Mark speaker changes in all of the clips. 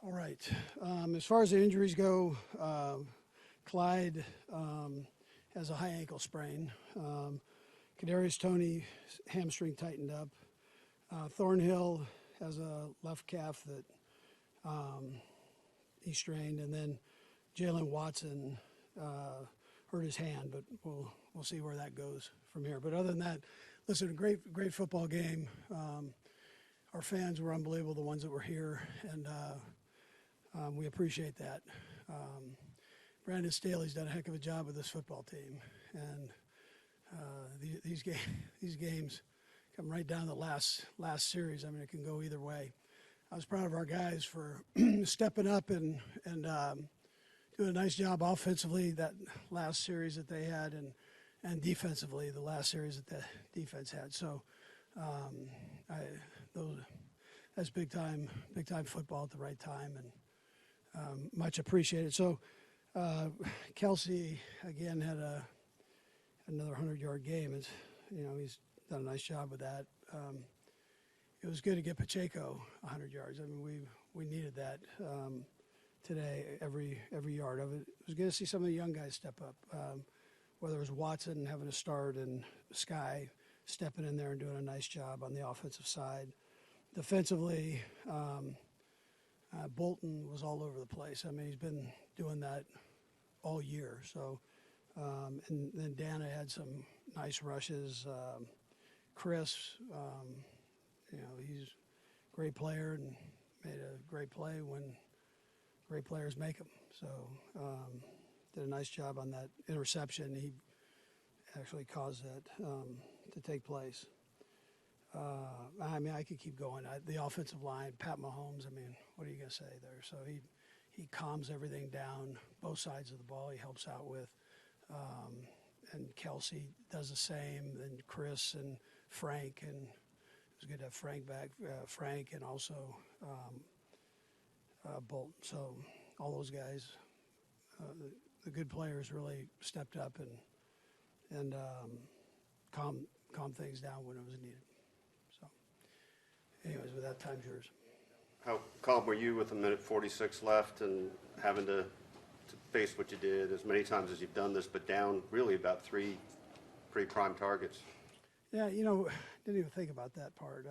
Speaker 1: All right. As far as the injuries go, Clyde has a high ankle sprain. Kadarius Toney hamstring tightened up. Thornhill has a left calf that he strained, and then Jalen Watson hurt his hand, but we'll see where that goes from here. But other than that, listen, a great football game. Our fans were unbelievable, the ones that were here, and we appreciate that. Brandon Staley's done a heck of a job with this football team, and these games come right down to the last series. I mean, it can go either way. I was proud of our guys for stepping up and doing a nice job offensively that last series that they had, and defensively the last series that the defense had. So that's big time football at the right time, and much appreciated. So Kelsey again had another 100-yard game. He's done a nice job with that. It was good to get Pacheco 100 yards. I mean, we needed that today, every yard of it. It was good to see some of the young guys step up, whether it was Watson having a start and Sky stepping in there and doing a nice job on the offensive side. Defensively, Bolton was all over the place. I mean, he's been doing that all year. So, and then Dana had some nice rushes. Chris, he's a great player and made a great play when great players make them. So, did a nice job on that interception. He actually caused that to take place. I mean, I could keep going. The offensive line, Pat Mahomes, I mean, what are you going to say there? So he calms everything down, both sides of the ball he helps out with. And Kelsey does the same, and Chris and Frank, and it was good to have Frank back, Frank and also Bolton. So all those guys, the good players really stepped up and calmed things down when it was needed. So anyways, with that, time's yours.
Speaker 2: How calm were you with a minute 46 left and having to face what you did as many times as you've done this, but down really about three pretty prime targets?
Speaker 1: Yeah, didn't even think about that part.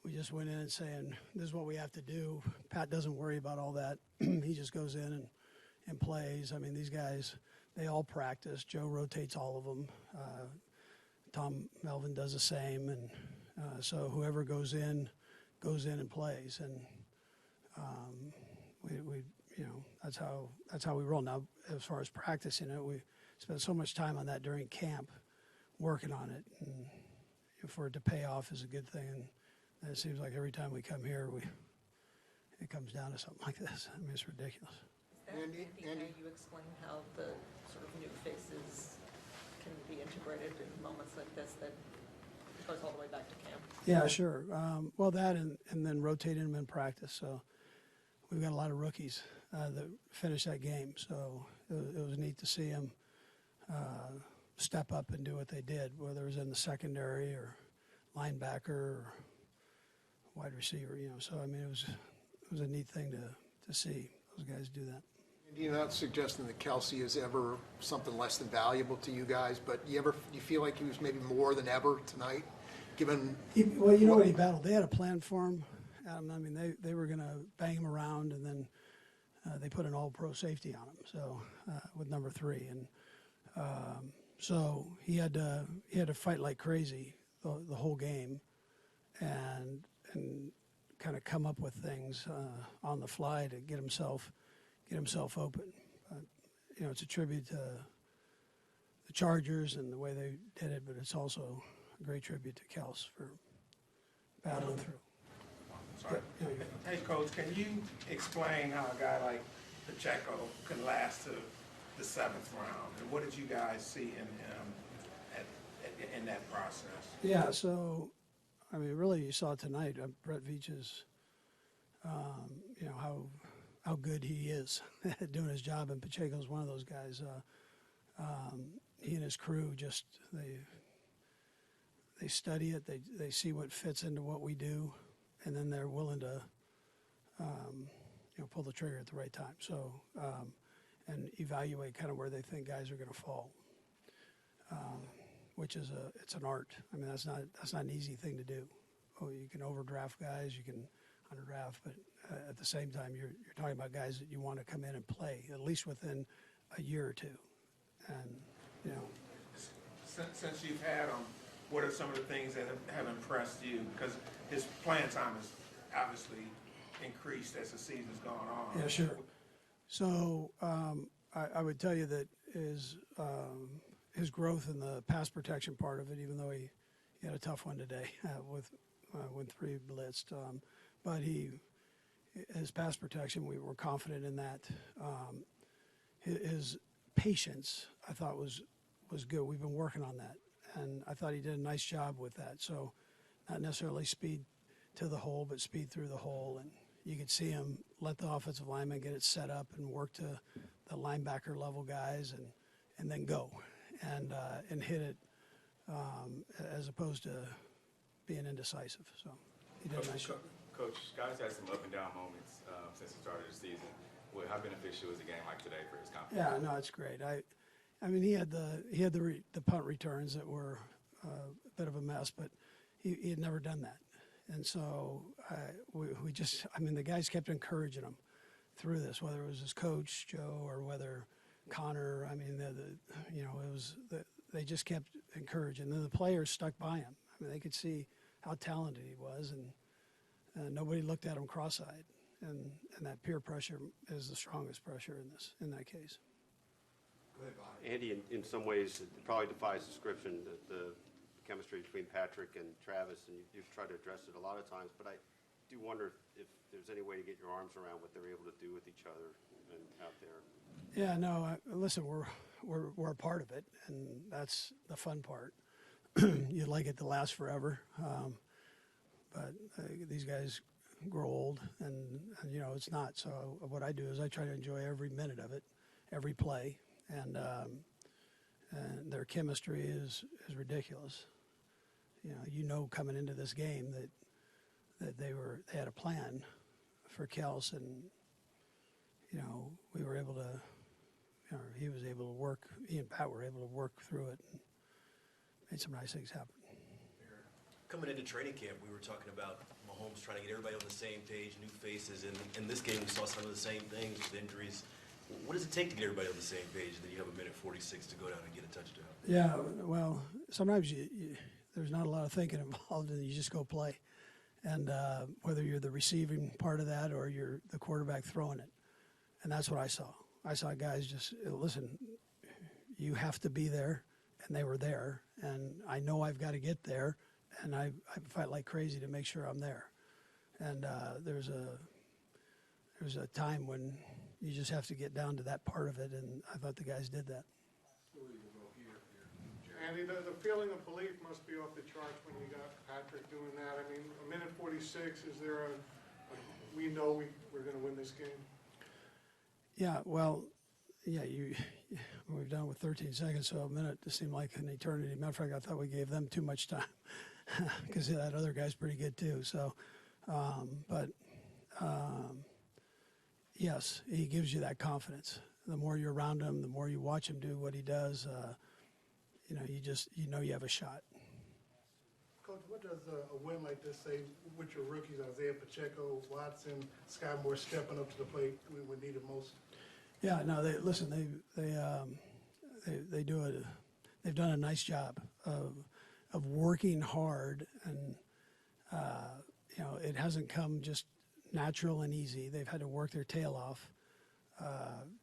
Speaker 1: We just went in and saying, this is what we have to do. Pat doesn't worry about all that. He just goes in and plays. I mean, these guys, they all practice. Joe rotates all of them. Tom Melvin does the same. And so whoever goes in and plays. And we that's how we roll. Now, as far as practicing it, we spent so much time on that during camp, working on it. And for it to pay off is a good thing. And it seems like every time we come here, it comes down to something like this. I mean, it's ridiculous.
Speaker 3: Andy, you explain how the sort of new faces can be integrated in moments like this that goes all the way back to camp?
Speaker 1: Yeah, sure. Well, that and then rotating them in practice. So we've got a lot of rookies that finished that game. So it was neat to see them step up and do what they did, whether it was in the secondary or linebacker or wide receiver. So I mean, it was a neat thing to see those guys do that.
Speaker 4: You're not suggesting that Kelsey is ever something less than valuable to you guys, but do you feel like he was maybe more than ever tonight, given?
Speaker 1: Well, you know what he battled. They had a plan for him. I mean, they were going to bang him around, and then they put an all-pro safety on him. So with number 3, and so he had to fight like crazy the whole game, and kind of come up with things on the fly to get himself open. But, it's a tribute to the Chargers and the way they did it, but it's also a great tribute to Kels for battling through.
Speaker 5: Sorry. Hey, Coach, can you explain how a guy like Pacheco can last to the 7th round, and what did you guys see in him in that process?
Speaker 1: Yeah, so, I mean, really you saw tonight, Brett Veach's, how good he is at doing his job, and Pacheco's one of those guys. He and his crew just, they study it, they see what fits into what we do, and then they're willing to pull the trigger at the right time. So, and evaluate kind of where they think guys are going to fall, which is it's an art. I mean, that's not an easy thing to do. Oh, you can overdraft guys, you can underdraft, but at the same time, you're talking about guys that you want to come in and play at least within a year or two, and you know.
Speaker 5: Since you've had him, what are some of the things that have impressed you? Because his playing time has obviously increased as the season's gone on.
Speaker 1: Yeah, sure. So I would tell you that his growth in the pass protection part of it, even though he had a tough one today with 3 blitzed, but his pass protection, we were confident in that. His patience, I thought, was good. We've been working on that, and I thought he did a nice job with that. So not necessarily speed to the hole, but speed through the hole. And you could see him let the offensive lineman get it set up and work to the linebacker level guys and then go and hit it as opposed to being indecisive. So he did a nice job.
Speaker 6: Coach, guys had some up and down moments since the start of the season. How beneficial is a game like today for his confidence?
Speaker 1: Yeah, no, it's great. I mean, he had the punt returns that were a bit of a mess, but he had never done that, and so we just, I mean, the guys kept encouraging him through this, whether it was his coach Joe or whether Connor. I mean, they just kept encouraging. And then the players stuck by him. I mean, they could see how talented he was, and nobody looked at him cross-eyed. And that peer pressure is the strongest pressure in that case.
Speaker 4: Go ahead, Bob.
Speaker 2: Andy, in some ways, it probably defies description, the chemistry between Patrick and Travis, and you've tried to address it a lot of times, but I do wonder if there's any way to get your arms around what they're able to do with each other and out there.
Speaker 1: Yeah, no, listen, we're a part of it, and that's the fun part. You'd like it to last forever, but these guys grow old, and it's not. So what I do is I try to enjoy every minute of it, every play, and their chemistry is ridiculous. Coming into this game that they had a plan for Kels, and we were able to, he was able to work. He and Pat were able to work through it and made some nice things happen.
Speaker 7: Coming into training camp, we were talking about Mahomes trying to get everybody on the same page, new faces, and in this game we saw some of the same things with injuries. What does it take to get everybody on the same page, and then you have 1:46 to go down and get a touchdown?
Speaker 1: Yeah, well, sometimes there's not a lot of thinking involved, and you just go play. And whether you're the receiving part of that or you're the quarterback throwing it. And that's what I saw. I saw guys just, listen, you have to be there, and they were there. And I know I've got to get there, and I fight like crazy to make sure I'm there. And there's a time when you just have to get down to that part of it, and I thought the guys did that.
Speaker 8: Andy, the feeling of belief must be off the charts when you got Patrick doing that. I mean, 1:46, is there we know we're going to win this game?
Speaker 1: Yeah, well, yeah, we've done it with 13 seconds, so a minute just seemed like an eternity. Matter of fact, I thought we gave them too much time because that other guy's pretty good too. So, yes, he gives you that confidence. The more you're around him, the more you watch him do what he does, you have a shot.
Speaker 8: Coach, what does a win like this say with your rookies, Isaiah Pacheco, Watson, Sky Moore stepping up to the plate when needed most?
Speaker 1: Yeah, no, they do it. They've done a nice job of working hard, and it hasn't come just natural and easy. They've had to work their tail off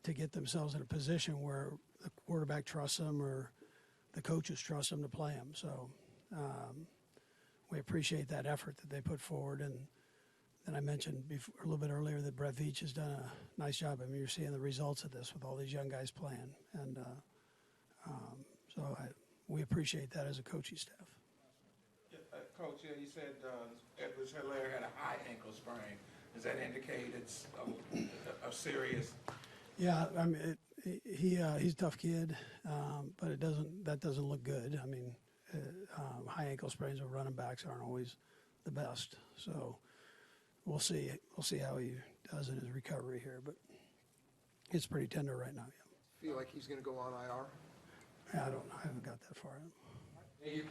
Speaker 1: to get themselves in a position where the quarterback trusts them or the coaches trust them to play them. So we appreciate that effort that they put forward. And then I mentioned a little bit earlier that Brett Veach has done a nice job. I mean, you're seeing the results of this with all these young guys playing. And we appreciate that as a coaching staff.
Speaker 5: Coach, you said Edwards-Helaire had a high ankle sprain. Does that indicate it's a serious?
Speaker 1: Yeah, I mean, he's a tough kid, but that doesn't look good. I mean, high ankle sprains of running backs aren't always the best. So we'll see. We'll see how he does in his recovery here, but it's pretty tender right now.
Speaker 4: Feel like he's going to go on IR?
Speaker 1: Yeah, I don't know. I haven't got that far.
Speaker 4: Thank you.